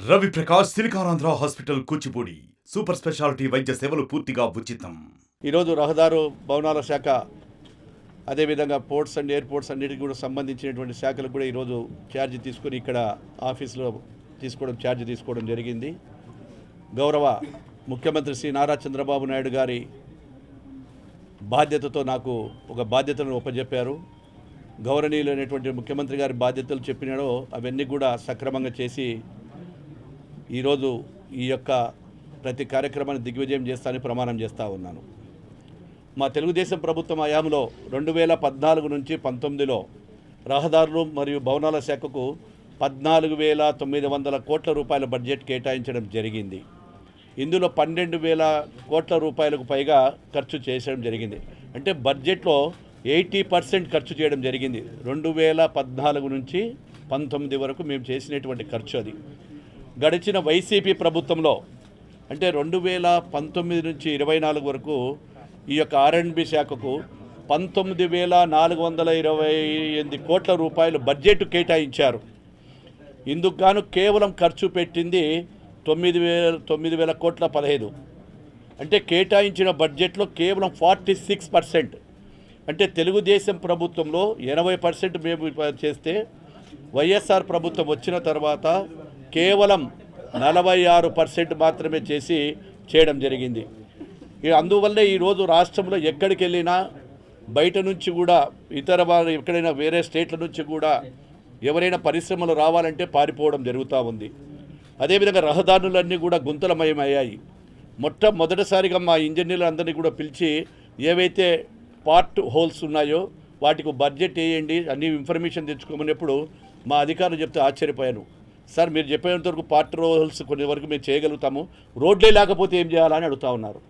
Ravi Prakash Siliconandhra hospital Kuchipudi super speciality వైద్య సేవలు పూర్తిగా ఉచితం. ఈరోజు రహదారు భవనాల శాఖ అదేవిధంగా పోర్ట్స్ అండ్ ఎయిర్పోర్ట్స్ అన్నిటికీ కూడా సంబంధించినటువంటి శాఖలకు కూడా ఈరోజు ఛార్జ్ తీసుకొని ఇక్కడ ఆఫీసులో ఛార్జ్ తీసుకోవడం జరిగింది. గౌరవ ముఖ్యమంత్రి శ్రీ నారా చంద్రబాబు నాయుడు గారి బాధ్యతతో నాకు ఒక బాధ్యతను ఒప్పజెప్పారు. గౌరవనీయులైనటువంటి ముఖ్యమంత్రి గారి బాధ్యతలు చెప్పినాడో అవన్నీ కూడా సక్రమంగా చేసి ఈరోజు ఈ యొక్క ప్రతి కార్యక్రమాన్ని దిగ్విజయం చేస్తానని ప్రమాణం చేస్తూ ఉన్నాను. మా తెలుగుదేశం ప్రభుత్వం హయాంలో 2014 నుంచి 19లో రహదారులు మరియు భవనాల శాఖకు 14,900 కోట్ల రూపాయల బడ్జెట్ కేటాయించడం జరిగింది. ఇందులో 12,000 కోట్ల రూపాయలకు పైగా ఖర్చు చేయడం జరిగింది. అంటే బడ్జెట్లో 80% ఖర్చు చేయడం జరిగింది. 2014 నుంచి 19 వరకు మేము చేసినటువంటి ఖర్చు అది. గడిచిన వైసీపీ ప్రభుత్వంలో అంటే 2019 నుంచి 24 వరకు ఈ యొక్క R&B శాఖకు 19,428 కోట్ల రూపాయలు బడ్జెట్ కేటాయించారు. ఇందుకు గాను కేవలం ఖర్చు పెట్టింది 9,000 కోట్ల 15. అంటే కేటాయించిన బడ్జెట్లో కేవలం 46%. అంటే తెలుగుదేశం ప్రభుత్వంలో 80% మేము చేస్తే వైఎస్ఆర్ ప్రభుత్వం వచ్చిన తర్వాత కేవలం 46% మాత్రమే చేయడం జరిగింది. అందువల్లే ఈరోజు రాష్ట్రంలో ఎక్కడికి వెళ్ళినా బయట నుంచి కూడా ఇతర వాళ్ళు ఎక్కడైనా వేరే స్టేట్ల నుంచి కూడా ఎవరైనా పరిశ్రమలు రావాలంటే పారిపోవడం జరుగుతూ ఉంది. అదేవిధంగా రహదారులన్నీ కూడా గుంతలమయమయ్యాయి. మొట్టమొదటిసారిగా మా ఇంజనీర్లందరినీ కూడా పిలిచి ఏవైతే పార్ట్ హోల్స్ ఉన్నాయో వాటికి బడ్జెట్ వేయండి అన్ని ఇన్ఫర్మేషన్ తెచ్చుకోమన్నప్పుడు మా అధికారులు చెప్తే ఆశ్చర్యపోయాను. సార్ మీరు చెప్పేంతవరకు పార్ట్ హోల్స్ కొన్ని వరకు మేము చేయగలుగుతాము, రోడ్లే లేకపోతే ఏం చేయాలని అడుగుతూ ఉన్నారు.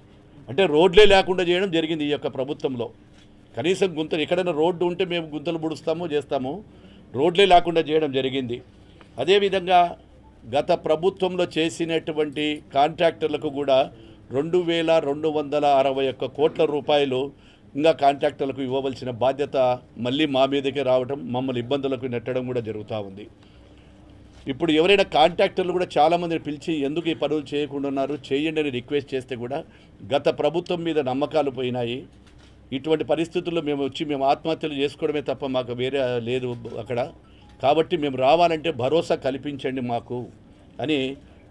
అంటే రోడ్లే లేకుండా చేయడం జరిగింది ఈ యొక్క ప్రభుత్వంలో. కనీసం గుంతలు ఎక్కడైనా రోడ్డు ఉంటే మేము గుంతలు పుడుస్తాము చేస్తాము, రోడ్లే లేకుండా చేయడం జరిగింది. అదేవిధంగా గత ప్రభుత్వంలో చేసినటువంటి కాంట్రాక్టర్లకు కూడా 2,261 కోట్ల రూపాయలు ఇంకా కాంట్రాక్టర్లకు ఇవ్వవలసిన బాధ్యత మళ్ళీ మా మీదకే రావడం, మమ్మల్ని ఇబ్బందులకు నెట్టడం కూడా జరుగుతూ ఉంది. ఇప్పుడు ఎవరైనా కాంట్రాక్టర్లు కూడా చాలామందిని పిలిచి ఎందుకు ఈ పనులు చేయకుండా ఉన్నారు, చేయండి అని రిక్వెస్ట్ చేస్తే కూడా గత ప్రభుత్వం మీద నమ్మకాలు పోయినాయి. ఇటువంటి పరిస్థితుల్లో మేము ఆత్మహత్యలు చేసుకోవడమే తప్ప మాకు వేరే లేదు అక్కడ. కాబట్టి మేము రావాలంటే భరోసా కల్పించండి మాకు అని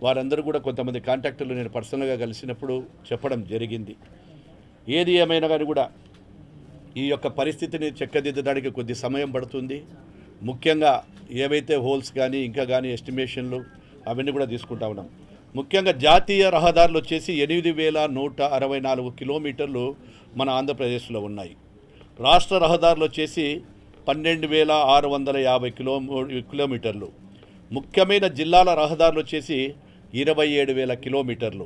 వారందరూ కూడా కొంతమంది కాంట్రాక్టర్లు నేను పర్సనల్గా కలిసినప్పుడు చెప్పడం జరిగింది. ఏది ఏమైనా కానీ కూడా ఈ యొక్క పరిస్థితిని చక్కదిద్దడానికి కొద్ది సమయం పడుతుంది. ముఖ్యంగా ఏవైతే హోల్స్ కానీ ఇంకా కానీ ఎస్టిమేషన్లు అవన్నీ కూడా తీసుకుంటా ఉన్నాం. ముఖ్యంగా జాతీయ రహదారులు వచ్చేసి 8,164 కిలోమీటర్లు మన ఆంధ్రప్రదేశ్లో ఉన్నాయి. రాష్ట్ర రహదారులు వచ్చేసి 12,650 కిలోమీటర్లు. ముఖ్యమైన జిల్లాల రహదారులు వచ్చేసి 27,000 కిలోమీటర్లు.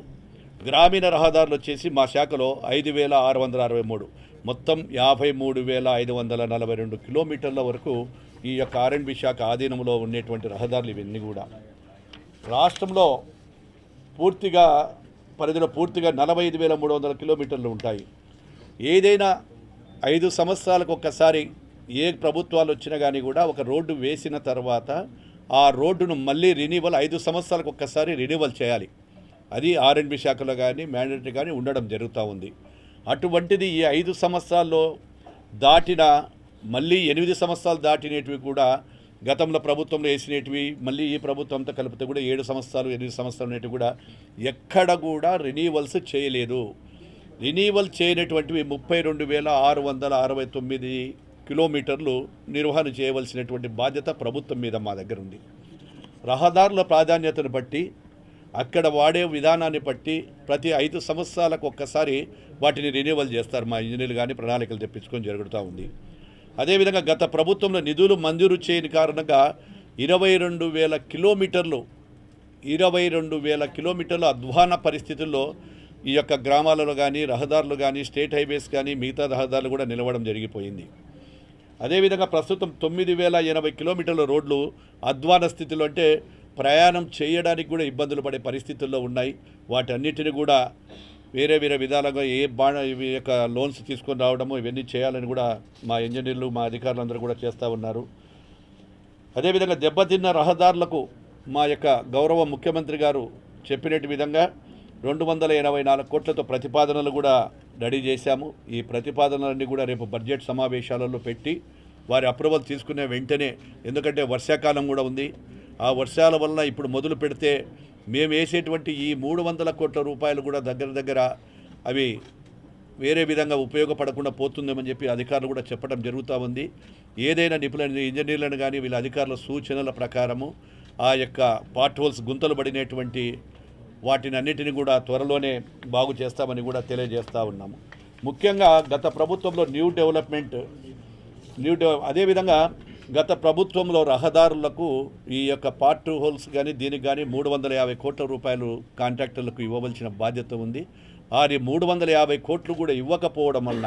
గ్రామీణ రహదారులు వచ్చేసి మా శాఖలో 5,663, మొత్తం 53,542 కిలోమీటర్ల వరకు ఈ యొక్క R&B శాఖ ఆధీనంలో ఉండేటువంటి రహదారులు ఇవన్నీ కూడా రాష్ట్రంలో పరిధిలో పూర్తిగా 45,300 కిలోమీటర్లు ఉంటాయి. ఏదైనా 5 సంవత్సరాలకు ఒక్కసారి ఏ ప్రభుత్వాలు వచ్చినా కానీ కూడా ఒక రోడ్డు వేసిన తర్వాత ఆ రోడ్డును మళ్ళీ రెన్యువల్ 5 సంవత్సరాలకు ఒక్కసారి రెన్యువల్ చేయాలి. అది R&B శాఖలో కానీ మ్యాండేటరీ కానీ ఉండడం జరుగుతూ ఉంది. అటువంటిది ఈ 5 సంవత్సరాల్లో దాటిన మళ్ళీ 8 సంవత్సరాలు దాటినటివి కూడా గతంలో ప్రభుత్వంలో వేసినటివి మళ్ళీ ఈ ప్రభుత్వంతో కలిపితే కూడా 7 సంవత్సరాలు 8 సంవత్సరాలు అనేటివి కూడా ఎక్కడ కూడా రెన్యువల్స్ చేయలేదు. రెన్యువల్ చేయనటువంటివి 32,669 కిలోమీటర్లు నిర్వహణ చేయవలసినటువంటి బాధ్యత ప్రభుత్వం మీద మా దగ్గర ఉంది. రహదారుల ప్రాధాన్యతను బట్టి అక్కడ వాడే విధానాన్ని బట్టి ప్రతి 5 సంవత్సరాలకు ఒక్కసారి వాటిని రెన్యువల్ చేస్తారు. మా ఇంజనీర్లు కానీ ప్రణాళికలు తెప్పించుకొని జరుగుతూ ఉంది. అదేవిధంగా గత ప్రభుత్వంలో నిధులు మంజూరు చేయని కారణంగా 22,000 కిలోమీటర్లు అధ్వాన పరిస్థితుల్లో ఈ యొక్క గ్రామాలలో కానీ రహదారులు కానీ స్టేట్ హైవేస్ కానీ మిగతా రహదారులు కూడా నిలవడం జరిగిపోయింది. అదేవిధంగా ప్రస్తుతం 9,080 కిలోమీటర్ల రోడ్లు అధ్వాన స్థితిలో అంటే ప్రయాణం చేయడానికి కూడా ఇబ్బందులు పడే పరిస్థితుల్లో ఉన్నాయి. వాటన్నిటిని కూడా వేరే విధాలుగా ఇవి యొక్క లోన్స్ తీసుకొని రావడము ఇవన్నీ చేయాలని కూడా మా ఇంజనీర్లు మా అధికారులందరూ కూడా చేస్తూ ఉన్నారు. అదేవిధంగా దెబ్బతిన్న రహదారులకు మా యొక్క గౌరవ ముఖ్యమంత్రి గారు చెప్పినట్టు విధంగా 284 కోట్లతో ప్రతిపాదనలు కూడా రెడీ చేశాము. ఈ ప్రతిపాదనలన్నీ కూడా రేపు బడ్జెట్ సమావేశాలలో పెట్టి వారి అప్రూవల్ తీసుకునే వెంటనే, ఎందుకంటే వర్షాకాలం కూడా ఉంది, ఆ వర్షాల వల్ల ఇప్పుడు మొదలు పెడితే మేము వేసేటువంటి ఈ 300 కోట్ల రూపాయలు కూడా దగ్గర అవి వేరే విధంగా ఉపయోగపడకుండా పోతుందేమని చెప్పి అధికారులు కూడా చెప్పడం జరుగుతూ ఉంది. ఏదైనా నిపుణుల ఇంజనీర్లను కానీ వీళ్ళ అధికారుల సూచనల ప్రకారము ఆ యొక్క పార్ట్ హోల్స్ గుంతలు పడినటువంటి వాటిని అన్నిటిని కూడా త్వరలోనే బాగు చేస్తామని కూడా తెలియజేస్తూ ఉన్నాము. ముఖ్యంగా గత ప్రభుత్వంలో అదేవిధంగా గత ప్రభుత్వంలో రహదారులకు ఈ యొక్క పార్ట్ హోల్స్ కానీ దీనికి కానీ 350 కోట్ల రూపాయలు కాంట్రాక్టర్లకు ఇవ్వవలసిన బాధ్యత ఉంది. అది 350 కోట్లు కూడా ఇవ్వకపోవడం వల్ల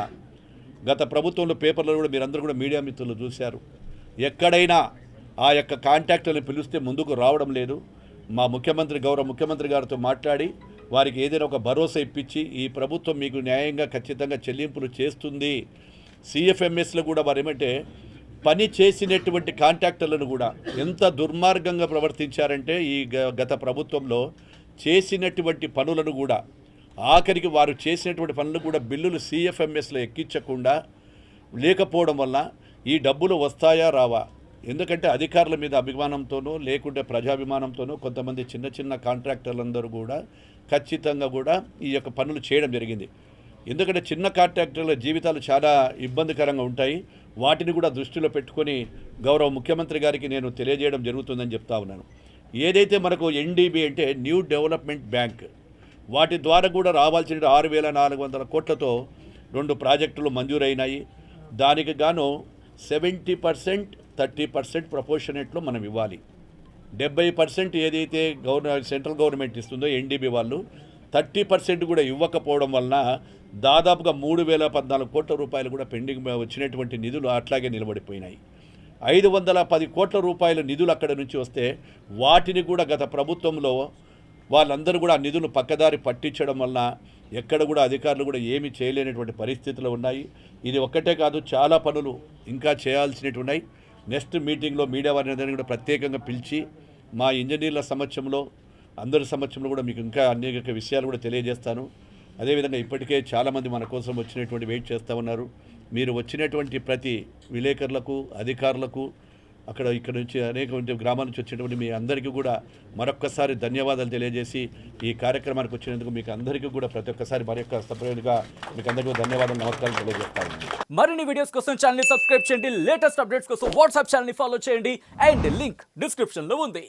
గత ప్రభుత్వంలో పేపర్లో కూడా మీరందరూ కూడా మీడియా మిత్రులు చూశారు, ఎక్కడైనా ఆ యొక్క కాంట్రాక్టర్ని పిలిస్తే ముందుకు రావడం లేదు. మా గౌరవ ముఖ్యమంత్రి గారితో మాట్లాడి వారికి ఏదైనా ఒక భరోసా ఇప్పించి ఈ ప్రభుత్వం మీకు న్యాయంగా ఖచ్చితంగా చెల్లింపులు చేస్తుంది. సిఎఫ్ఎంఎస్లో కూడా వారు ఏమంటే పని చేసినటువంటి కాంట్రాక్టర్లను కూడా ఎంత దుర్మార్గంగా ప్రవర్తించారంటే ఈ గత ప్రభుత్వంలో చేసినటువంటి పనులను కూడా ఆఖరికి వారు చేసినటువంటి పనులు కూడా బిల్లులు సిఎఫ్ఎంఎస్లో ఎక్కించకుండా లేకపోవడం వల్ల ఈ డబ్బులు వస్తాయా రావా, ఎందుకంటే అధికారుల మీద అభిమానంతోనో లేకుంటే ప్రజాభిమానంతోనో కొంతమంది చిన్న కాంట్రాక్టర్లందరూ కూడా ఖచ్చితంగా కూడా ఈ యొక్క పనులు చేయడం జరిగింది. ఎందుకంటే చిన్న కాంట్రాక్టర్ల జీవితాలు చాలా ఇబ్బందికరంగా ఉంటాయి. వాటిని కూడా దృష్టిలో పెట్టుకొని గౌరవ ముఖ్యమంత్రి గారికి నేను తెలియజేయడం జరుగుతుందని చెప్తా ఉన్నాను. ఏదైతే మనకు ఎన్డీబీ అంటే న్యూ డెవలప్మెంట్ బ్యాంక్, వాటి ద్వారా కూడా రావాల్సిన 6,400 కోట్లతో 2 ప్రాజెక్టులు మంజూరైనాయి. దానికి గాను 70% 30% ప్రపోర్షనేట్లో మనం ఇవ్వాలి. 70% ఏదైతే సెంట్రల్ గవర్నమెంట్ ఇస్తుందో ఎన్డీబీ వాళ్ళు 30% కూడా ఇవ్వకపోవడం వలన దాదాపుగా 3,014 కోట్ల రూపాయలు కూడా పెండింగ్ వచ్చినటువంటి నిధులు అట్లాగే నిలబడిపోయినాయి. 510 కోట్ల రూపాయల నిధులు అక్కడ నుంచి వస్తే వాటిని కూడా గత ప్రభుత్వంలో వాళ్ళందరూ కూడా ఆ నిధులు పక్కదారి పట్టించడం వలన ఎక్కడ కూడా అధికారులు కూడా ఏమీ చేయలేనటువంటి పరిస్థితులు ఉన్నాయి. ఇది ఒక్కటే కాదు, చాలా పనులు ఇంకా చేయాల్సినవి ఉన్నాయి. నెక్స్ట్ మీటింగ్లో మీడియా వారిని కూడా ప్రత్యేకంగా పిలిచి మా ఇంజనీర్ల సమక్షంలో అందరి సమక్షంలో కూడా మీకు ఇంకా అనేక విషయాలు కూడా తెలియజేస్తాను. అదేవిధంగా ఇప్పటికే చాలామంది మన కోసం వచ్చినటువంటి వెయిట్ చేస్తూ ఉన్నారు. మీరు వచ్చినటువంటి ప్రతి విలేకరులకు, అధికారులకు, ఇక్కడ నుంచి అనేక గ్రామాల నుంచి వచ్చినటువంటి మీ అందరికీ కూడా మరొక్కసారి ధన్యవాదాలు తెలియజేసి ఈ కార్యక్రమానికి వచ్చినందుకు మీకు అందరికీ కూడా ప్రతి ఒక్కసారి మరొక సపరేట్గా మీకు అందరికీ ధన్యవాదాలు, నమస్కారం తెలియజేస్తాను. మరిన్ని వీడియోస్ కోసం ఛానల్ ని సబ్స్క్రైబ్ చేయండి, లేటెస్ట్ అప్డేట్స్ కోసం వాట్సాప్ ఛానల్ ని ఫాలో చేయండి అండ్ లింక్ డిస్క్రిప్షన్ లో ఉంది.